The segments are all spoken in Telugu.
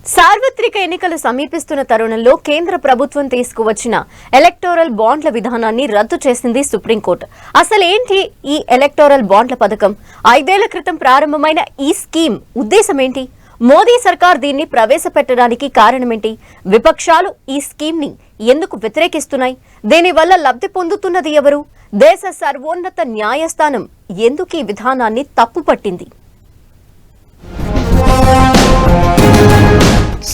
సార్వత్రిక ఎన్నికలు సమీపిస్తున్న తరుణంలో కేంద్ర ప్రభుత్వం తీసుకువచ్చిన ఎలక్టోరల్ బాండ్ల విధానాన్ని రద్దు చేసింది సుప్రీంకోర్టు. అసలేంటి ఈ ఎలక్టోరల్ బాండ్ల పథకం? 5 ఏళ్ల క్రితం ప్రారంభమైన ఈ స్కీమ్ ఉద్దేశం ఏంటి? మోదీ సర్కార్ దీన్ని ప్రవేశపెట్టడానికి కారణమేంటి? విపక్షాలు ఈ స్కీమ్ ని ఎందుకు వ్యతిరేకిస్తున్నాయి? దీనివల్ల లబ్ధి పొందుతున్నది ఎవరు? దేశ సర్వోన్నత న్యాయస్థానం ఎందుకు ఈ విధానాన్ని తప్పుపట్టింది?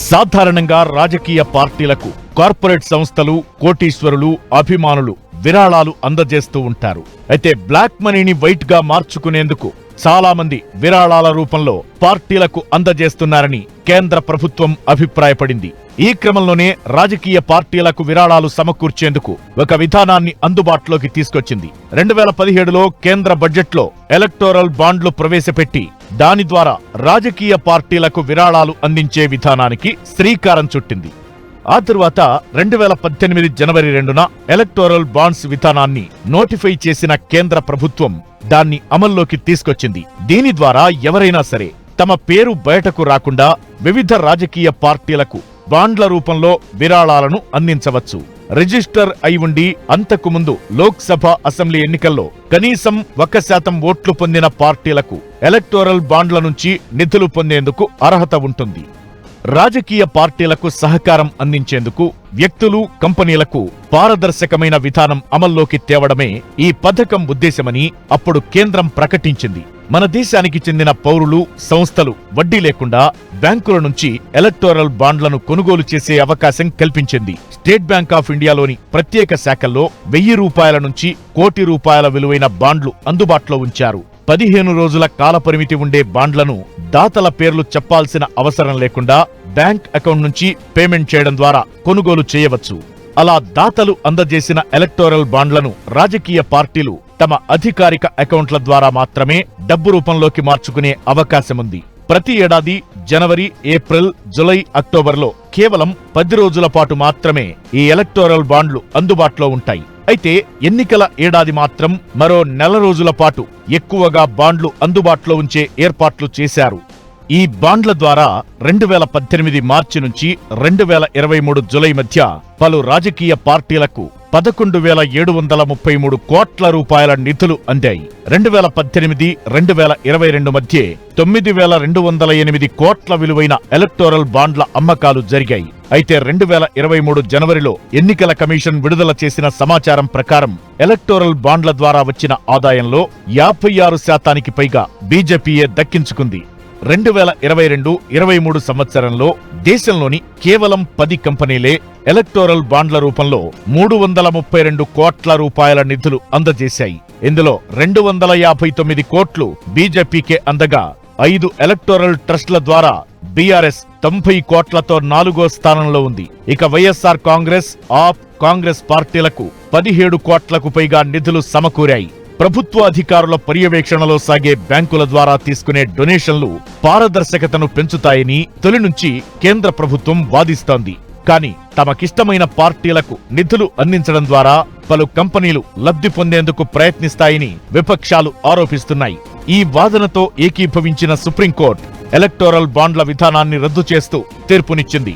సాధారణంగా రాజకీయ పార్టీలకు కార్పొరేట్ సంస్థలు, కోటీశ్వరులు, అభిమానులు విరాళాలు అందజేస్తూ ఉంటారు. అయితే బ్లాక్ మనీని వైట్ గా మార్చుకునేందుకు చాలా మంది విరాళాల రూపంలో పార్టీలకు అందజేస్తున్నారని కేంద్ర ప్రభుత్వం అభిప్రాయపడింది. ఈ క్రమంలోనే రాజకీయ పార్టీలకు విరాళాలు సమకూర్చేందుకు ఒక విధానాన్ని అందుబాటులోకి తీసుకొచ్చింది. 2017లో కేంద్ర బడ్జెట్లో ఎలక్టోరల్ బాండ్లు ప్రవేశపెట్టి దాని ద్వారా రాజకీయ పార్టీలకు విరాళాలు అందించే విధానానికి శ్రీకారం చుట్టింది. ఆ తరువాత 2018 జనవరి 2న ఎలక్టోరల్ బాండ్స్ విధానాన్ని నోటిఫై చేసిన కేంద్ర ప్రభుత్వం దాన్ని అమల్లోకి తీసుకొచ్చింది. దీని ద్వారా ఎవరైనా సరే తమ పేరు బయటకు రాకుండా వివిధ రాజకీయ పార్టీలకు బాండ్ల రూపంలో విరాళాలను అందించవచ్చు. రిజిస్టర్ అయి ఉండి అంతకుముందు లోక్సభ, అసెంబ్లీ ఎన్నికల్లో కనీసం 1% ఓట్లు పొందిన పార్టీలకు ఎలక్టోరల్ బాండ్ల నుంచి నిధులు పొందేందుకు అర్హత ఉంటుంది. రాజకీయ పార్టీలకు సహకారం అందించేందుకు వ్యక్తులు, కంపెనీలకు పారదర్శకమైన విధానం అమల్లోకి తేవడమే ఈ పథకం ఉద్దేశమని అప్పుడు కేంద్రం ప్రకటించింది. మన దేశానికి చెందిన పౌరులు, సంస్థలు వడ్డీ లేకుండా బ్యాంకుల నుంచి ఎలక్టోరల్ బాండ్లను కొనుగోలు చేసే అవకాశం కల్పించింది. స్టేట్ బ్యాంక్ ఆఫ్ ఇండియాలోని ప్రత్యేక శాఖల్లో 1000 రూపాయల నుంచి ₹1,00,00,000 విలువైన బాండ్లు అందుబాటులో ఉంచారు. 15 రోజుల కాలపరిమితి ఉండే బాండ్లను దాతల పేర్లు చెప్పాల్సిన అవసరం లేకుండా బ్యాంక్ అకౌంట్ నుంచి పేమెంట్ చేయడం ద్వారా కొనుగోలు చేయవచ్చు. అలా దాతలు అందజేసిన ఎలక్టోరల్ బాండ్లను రాజకీయ పార్టీలు తమ అధికారిక అకౌంట్ల ద్వారా మాత్రమే డబ్బు రూపంలోకి మార్చుకునే అవకాశముంది. ప్రతి ఏడాది జనవరి, ఏప్రిల్, జులై, అక్టోబర్లో కేవలం 10 రోజుల పాటు మాత్రమే ఈ ఎలక్టోరల్ బాండ్లు అందుబాటులో ఉంటాయి. అయితే ఎన్నికల ఏడాది మాత్రం మరో నెల రోజుల పాటు ఎక్కువగా బాండ్లు అందుబాటులో ఉంచే ఏర్పాట్లు చేశారు. ఈ బాండ్ల ద్వారా 2018 మార్చి నుంచి 2023 జులై మధ్య పలు రాజకీయ పార్టీలకు 11,733 కోట్ల రూపాయల నిధులు అందాయి. 2018, 2022 మధ్య 9,208 కోట్ల విలువైన ఎలక్టోరల్ బాండ్ల అమ్మకాలు జరిగాయి. అయితే 2023 జనవరిలో ఎన్నికల కమిషన్ విడుదల చేసిన సమాచారం ప్రకారం ఎలక్టోరల్ బాండ్ల ద్వారా వచ్చిన ఆదాయంలో 56% పైగా బీజేపీయే దక్కించుకుంది. 2022-23 సంవత్సరంలో దేశంలోని కేవలం 10 కంపెనీలే ఎలక్టోరల్ బాండ్ల రూపంలో 332 కోట్ల రూపాయల నిధులు అందజేశాయి. ఇందులో 259 కోట్లు బీజేపీకే అందగా 5 ఎలక్టోరల్ ట్రస్టుల ద్వారా బీఆర్ఎస్ 90 కోట్లతో 4వ స్థానంలో ఉంది. ఇక వైఎస్ఆర్ కాంగ్రెస్, ఆప్, కాంగ్రెస్ పార్టీలకు 17 కోట్లకు పైగా నిధులు సమకూరాయి. ప్రభుత్వ అధికారుల పర్యవేక్షణలో సాగే బ్యాంకుల ద్వారా తీసుకునే డొనేషన్లు పారదర్శకతను పెంచుతాయని తొలి నుంచి కేంద్ర ప్రభుత్వం వాదిస్తోంది. కానీ తమకిష్టమైన పార్టీలకు నిధులు అందించడం ద్వారా పలు కంపెనీలు లబ్ధి పొందేందుకు ప్రయత్నిస్తాయని విపక్షాలు ఆరోపిస్తున్నాయి. ఈ వాదనతో ఏకీభవించిన సుప్రీంకోర్టు ఎలక్టోరల్ బాండ్ల విధానాన్ని రద్దు చేస్తూ తీర్పునిచ్చింది.